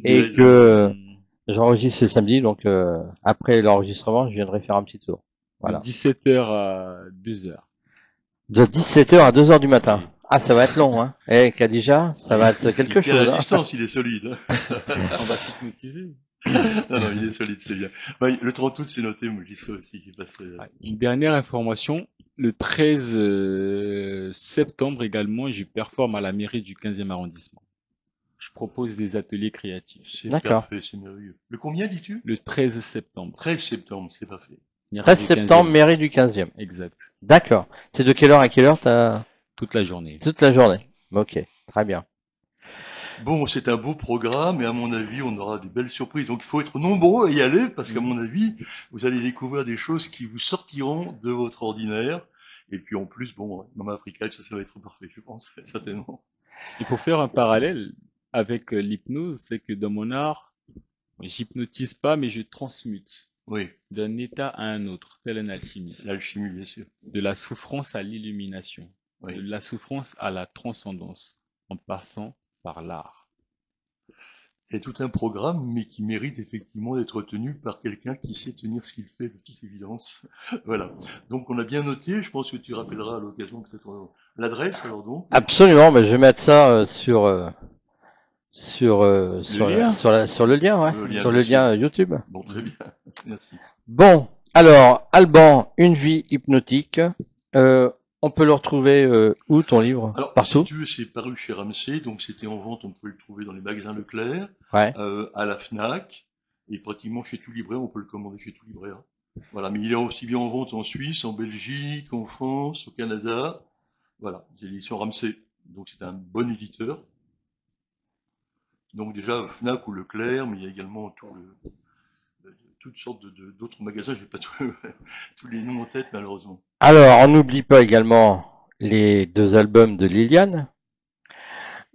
et que j'enregistre ce samedi, donc après l'enregistrement, je viendrai faire un petit tour. Voilà.
De 17h à 2h.
De 17h à 2h du matin. Ah, ça va être long, hein. Eh, Khadija, ça va être quelque chose.
À la distance, il est solide.
On va s'hypnotiser.
Non, il est solide, c'est bien. Le 30 août, c'est noté, moi, j'y serai aussi.
Une dernière information. Le 13 septembre également, je performe à la mairie du 15e arrondissement. Je propose des ateliers créatifs.
C'est parfait, c'est merveilleux. Le combien dis-tu?
Le 13 septembre.
13 septembre, c'est parfait.
13 septembre, mairie du 15e.
Exact.
D'accord. C'est de quelle heure à quelle heure t'as?
Toute la journée.
Toute la journée. Ok, très bien.
Bon, c'est un beau programme et à mon avis, on aura des belles surprises. Donc il faut être nombreux à y aller parce qu'à mon avis, vous allez découvrir des choses qui vous sortiront de votre ordinaire. Et puis en plus, bon, Mama Africa, ça va être parfait, je pense, certainement.
Il faut faire un parallèle avec l'hypnose, c'est que dans mon art, j'hypnotise pas, mais je transmute.
Oui,
d'un état à un autre, tel un alchimiste,
l'alchimie, bien sûr.
de la souffrance à l'illumination, de
Oui.
la souffrance à la transcendance, en passant par l'art.
Il y a tout un programme, mais qui mérite effectivement d'être tenu par quelqu'un qui sait tenir ce qu'il fait, de toute évidence. Voilà. Donc on a bien noté, je pense que tu rappelleras à l'occasion peut-être l'adresse, alors donc.
Absolument, mais je vais mettre ça sur
lien.
sur le lien, ouais,
Le lien,
sur le
bien
lien YouTube.
Bon, très bien. Merci.
Bon, alors Alban, une vie hypnotique. On peut le retrouver où ton livre?
Alors,
Partout.
si tu veux, c'est paru chez Ramsey, donc c'était en vente, on peut le trouver dans les magasins Leclerc,
Ouais.
à la Fnac, et pratiquement chez tout libraire, on peut le commander chez tout libraire. Voilà, mais il est aussi bien en vente en Suisse, en Belgique, en France, au Canada. Voilà, c'est l'édition Ramsey, donc c'est un bon éditeur. Donc déjà Fnac ou Leclerc, mais il y a également toutes sortes d'autres magasins, j'ai pas tous les noms en tête malheureusement.
Alors, on n'oublie pas également les 2 albums de Liliane.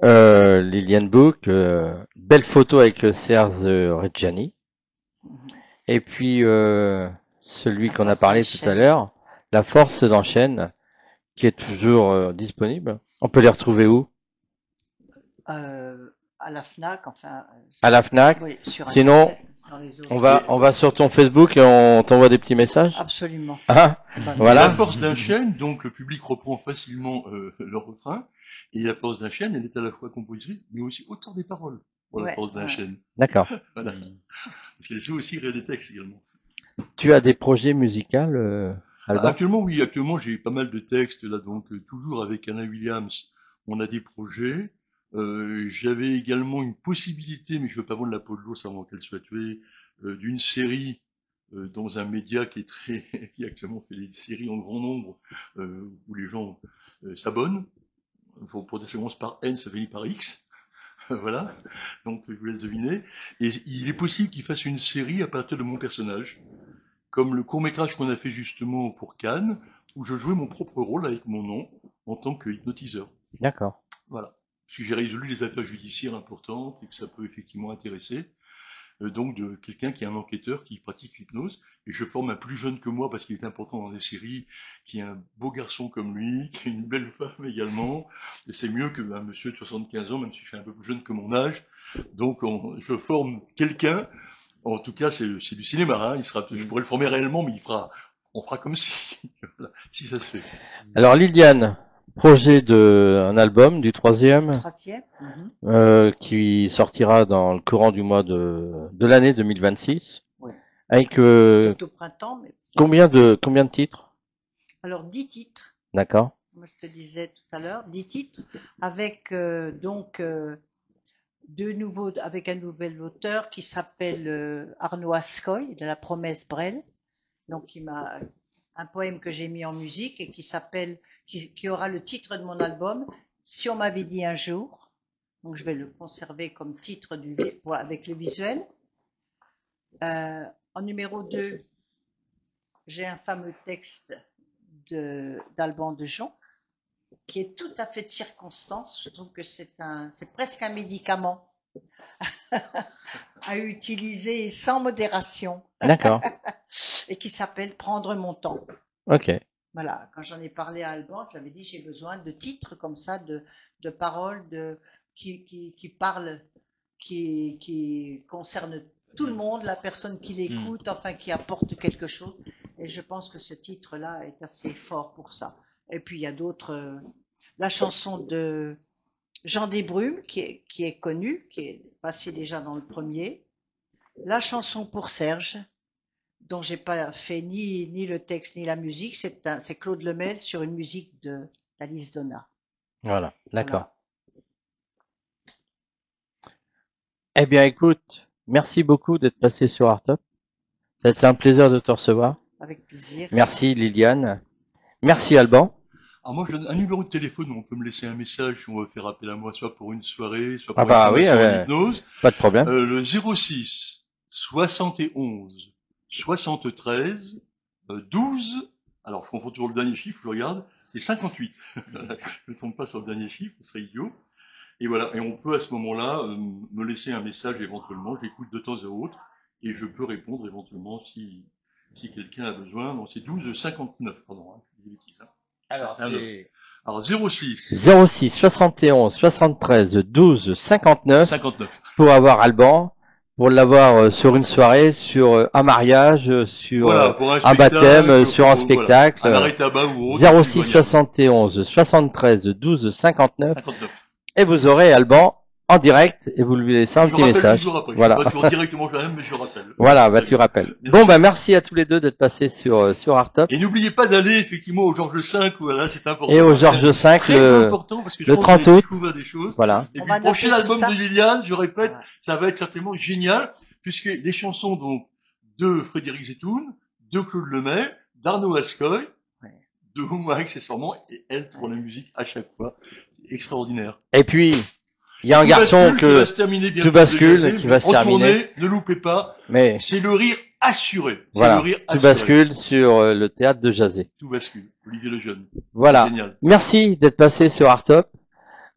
Liliane Book, belle photo avec Serge Reggiani. Et puis celui qu'on a parlé tout à l'heure, La Force d'Enchaîne, qui est toujours disponible. On peut les retrouver où?
À la Fnac, enfin.
À la Fnac.
Oui, sur
Sinon,
Internet, dans les autres.
on va sur ton Facebook et on t'envoie des petits messages.
Absolument.
Hein?
Bah,
Voilà.
La Force d'un chêne, donc le public reprend facilement le refrain, et La Force d'un chêne, elle est à la fois compositrice, mais aussi auteur des paroles pour La
Ouais,
Force d'un
ouais.
chêne.
D'accord.
Voilà. Parce qu'elle sait aussi écrire des textes également.
Tu as des projets musicaux, Alban?
Actuellement, oui, actuellement, j'ai pas mal de textes là, donc toujours avec Anna Williams, on a des projets. J'avais également une possibilité, mais je veux pas vendre la peau de l'ours avant qu'elle soit tuée, d'une série dans un média qui est qui actuellement fait des séries en grand nombre, où les gens s'abonnent. Pour dire ça commence par N, ça finit par X. Voilà. Donc je vous laisse deviner. Et il est possible qu'il fasse une série à partir de mon personnage, comme le court-métrage qu'on a fait justement pour Cannes, où je jouais mon propre rôle avec mon nom en tant que hypnotiseur.
D'accord.
Voilà. Parce que j'ai résolu les affaires judiciaires importantes et que ça peut effectivement intéresser. Donc de quelqu'un qui est un enquêteur qui pratique l'hypnose. Et je forme un plus jeune que moi parce qu'il est important dans les séries, qui est un beau garçon comme lui, qui est une belle femme également. Et c'est mieux qu'un monsieur de 75 ans, même si je suis un peu plus jeune que mon âge. Donc je forme quelqu'un. En tout cas, c'est du cinéma. Hein. Je pourrais le former réellement, mais on fera comme si, voilà, si ça se fait.
Alors Liliane, projet un album du 3e,
Troisième.
qui sortira dans le courant du mois de l'année 2026.
Ouais.
Avec
Au printemps, mais.
combien de titres?
Alors 10 titres.
D'accord.
Moi, je te disais tout à l'heure, 10 titres, avec avec un nouvel auteur qui s'appelle Arnaud Ascoy, de La Promesse Brel. Donc, il m'a un poème que j'ai mis en musique et qui aura le titre de mon album, Si on m'avait dit un jour. Donc, je vais le conserver comme titre avec le visuel. En numéro 2, j'ai un fameux texte d'Alban Dejon, qui est tout à fait de circonstance. Je trouve que c'est presque un médicament à utiliser sans modération.
D'accord.
Et qui s'appelle Prendre mon temps.
Ok.
Voilà, quand j'en ai parlé à Alban, j'avais dit j'ai besoin de titres comme ça, de paroles qui parlent, qui concernent tout le monde, la personne qui l'écoute, enfin qui apporte quelque chose. Et je pense que ce titre-là est assez fort pour ça. Et puis il y a d'autres, la chanson de Jean Desbrumes qui est connue, qui est passée déjà dans le premier. La chanson pour Serge, dont j'ai pas fait ni le texte ni la musique, c'est Claude Lemel sur une musique d'Alice Donna.
Voilà, d'accord.
Voilà.
Eh bien, écoute, merci beaucoup d'être passé sur Artop. Ça a été un plaisir de te recevoir.
Avec plaisir.
Merci Liliane. Merci Alban.
Alors moi, je donne un numéro de téléphone où on peut me laisser un message si on veut faire appel à moi, soit pour une soirée, soit pour une formation en hypnose.
Pas de problème.
Le 06 71 73 12. Alors, je confonds toujours le dernier chiffre, je regarde. C'est 58. Je ne tombe pas sur le dernier chiffre, ce serait idiot. Et voilà. Et on peut à ce moment-là me laisser un message éventuellement. J'écoute de temps à autre. et je peux répondre éventuellement si quelqu'un a besoin. Donc c'est 12,59, pardon, hein, je dis des bêtises, hein. Alors 06
71 73 12 59
59
pour avoir Alban, pour l'avoir sur une soirée, sur un mariage, sur
voilà, pour
un baptême, sur un spectacle.
Voilà, un arrêt tabac ou autre.
06 71 73 12 59
59.
Et vous aurez Alban en direct et vous lui laissez un petit message.
Toujours après.
Voilà.
Je sais pas toujours directement quand même, mais je rappelle.
Voilà, bah tu rappelles.
Merci.
Bon, bah merci à tous les deux d'être passés sur Artop.
Et n'oubliez pas d'aller effectivement au Georges V, voilà, c'est important.
Et au Georges V,
très important parce que je
le
pense
30
que
août.
découvrir des choses.
Voilà.
Et
On
puis
va
le prochain
noter
album
tout ça.
de Liliane, je répète, ça va être certainement génial puisque des chansons donc de Frédéric Zetoun, de Claude Lemay, d'Arnaud Ascoy, de moi accessoirement, et elle pour la musique à chaque fois. C'est extraordinaire.
Et puis, il y a un
Tout
garçon
bascule, qui
que
va se terminer bientôt
tout bascule,
de Jazzy,
qui va se
en
terminer.
tournée, ne loupez pas.
Mais
C'est le rire assuré. C'est
voilà,
le rire
tout
assuré.
bascule sur le théâtre de Jazé.
Tout bascule. Olivier Lejeune.
Voilà.
Génial.
Merci d'être passé sur Artop.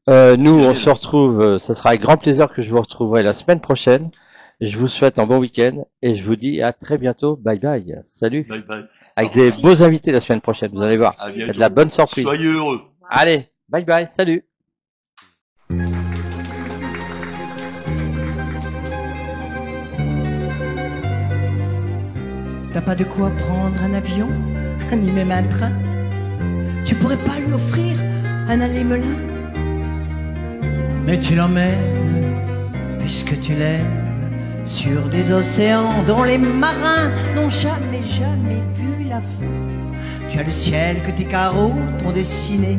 Nous, on
Génial.
se retrouve, ça sera avec grand plaisir que je vous retrouverai la semaine prochaine. Je vous souhaite un bon week-end et je vous dis à très bientôt. Bye bye. Salut.
Bye bye.
Avec des beaux invités la semaine prochaine, vous allez voir.
À
Il y a de
bientôt.
la bonne surprise.
Soyez heureux.
Allez, bye bye. Salut.
T'as pas de quoi prendre un avion, ni même un train. Tu pourrais pas lui offrir un aller-melin. Mais tu l'emmènes, puisque tu l'aimes, sur des océans dont les marins n'ont jamais, jamais vu la fin. Tu as le ciel que tes carreaux t'ont dessiné,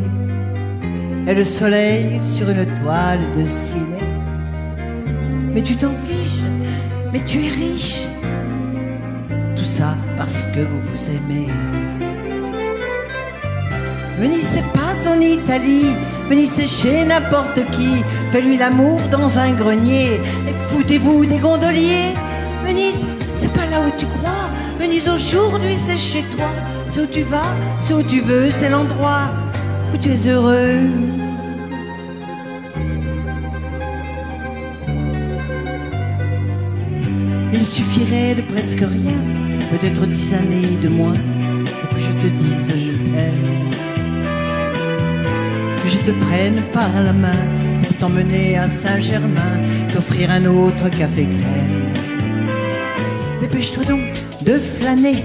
et le soleil sur une toile de ciné. Mais tu t'en fiches, mais tu es riche. Tout ça parce que vous vous aimez. Venise c'est pas en Italie, Venise c'est chez n'importe qui. Fais-lui l'amour dans un grenier et foutez-vous des gondoliers. Venise c'est pas là où tu crois, Venise aujourd'hui c'est chez toi. C'est où tu vas, c'est où tu veux, c'est l'endroit où tu es heureux. Il suffirait de presque rien, peut-être 10 années de moins, pour que je te dise je t'aime. Que je te prenne par la main pour t'emmener à Saint-Germain, t'offrir un autre café crème. Dépêche-toi donc de flâner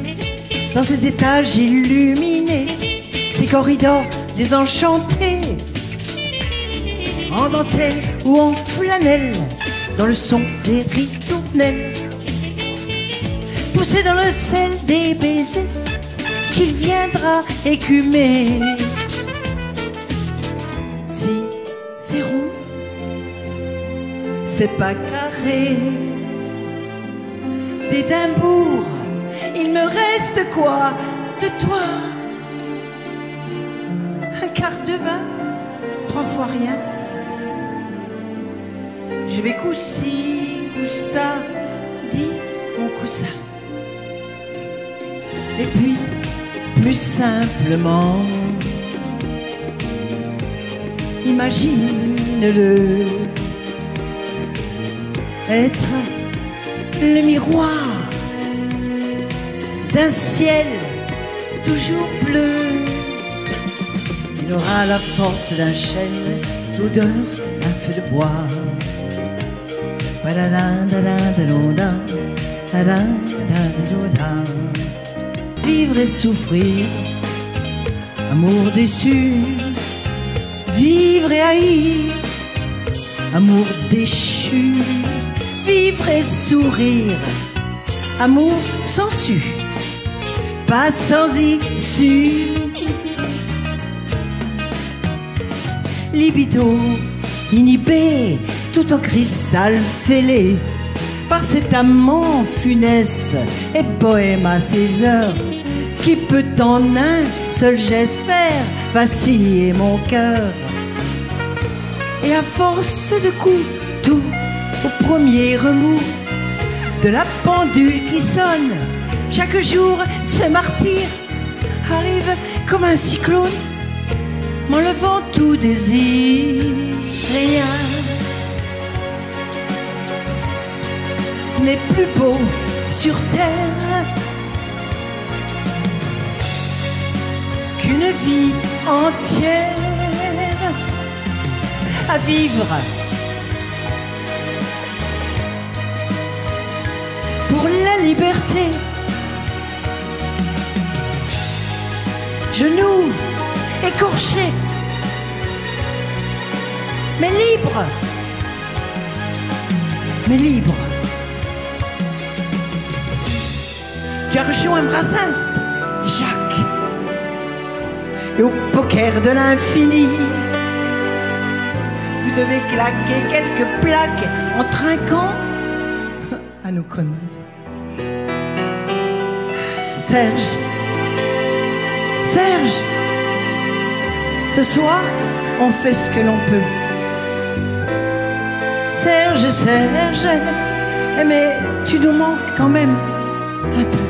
dans ces étages illuminés, ces corridors désenchantés, en dentelle ou en flanelle, dans le son des ritournelles. Poussé dans le sel des baisers qu'il viendra écumer. Si c'est rond, c'est pas carré. D'Édimbourg, il me reste quoi de toi? Un quart de vin, 3 fois rien. Je vais coup-ci, coup-ça, dit mon cousin. Et puis, plus simplement, imagine-le, être le miroir d'un ciel toujours bleu. Il aura la force d'un chêne, l'odeur d'un feu de bois. Vivre et souffrir, amour déçu, vivre et haïr, amour déchu, vivre et sourire, amour sans su, pas sans issue. Libido inhibé, tout en cristal fêlé, par cet amant funeste et poème à ses heures, qui peut en un seul geste faire vaciller mon cœur. Et à force de coups, tout au premier remous de la pendule qui sonne, chaque jour ce martyr arrive comme un cyclone, m'enlevant tout désir. Rien n'est plus beau sur terre qu'une vie entière à vivre pour la liberté. Genoux écorchés, mais libre, mais libre. Tu as rejoint Brassens, Jacques, et au poker de l'infini, vous devez claquer quelques plaques en trinquant à nos conneries. Serge, Serge, ce soir, on fait ce que l'on peut. Serge, Serge, mais tu nous manques quand même un peu.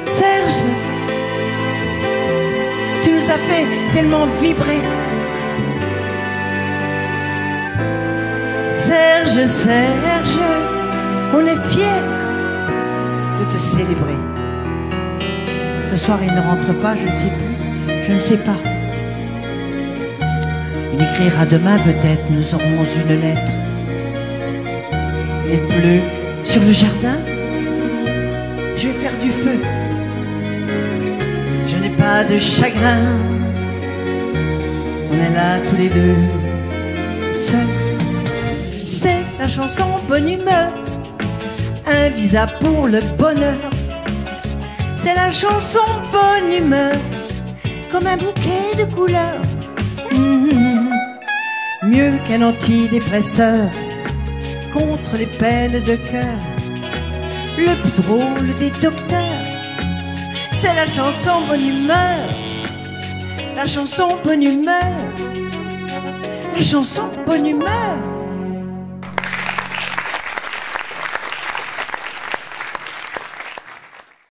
Serge, tu nous as fait tellement vibrer. Serge, Serge, on est fiers de te célébrer. Ce soir, il ne rentre pas, je ne sais plus, je ne sais pas. Il écrira demain, peut-être, nous aurons une lettre. Il pleut sur le jardin. Je vais faire du feu. Je n'ai pas de chagrin. On est là tous les deux, seuls. C'est la chanson Bonne Humeur, un visa pour le bonheur. C'est la chanson Bonne Humeur, comme un bouquet de couleurs. Mieux qu'un antidépresseur contre les peines de cœur. Le plus drôle des docteurs, c'est la chanson Bonne Humeur. La chanson Bonne Humeur. La chanson Bonne Humeur.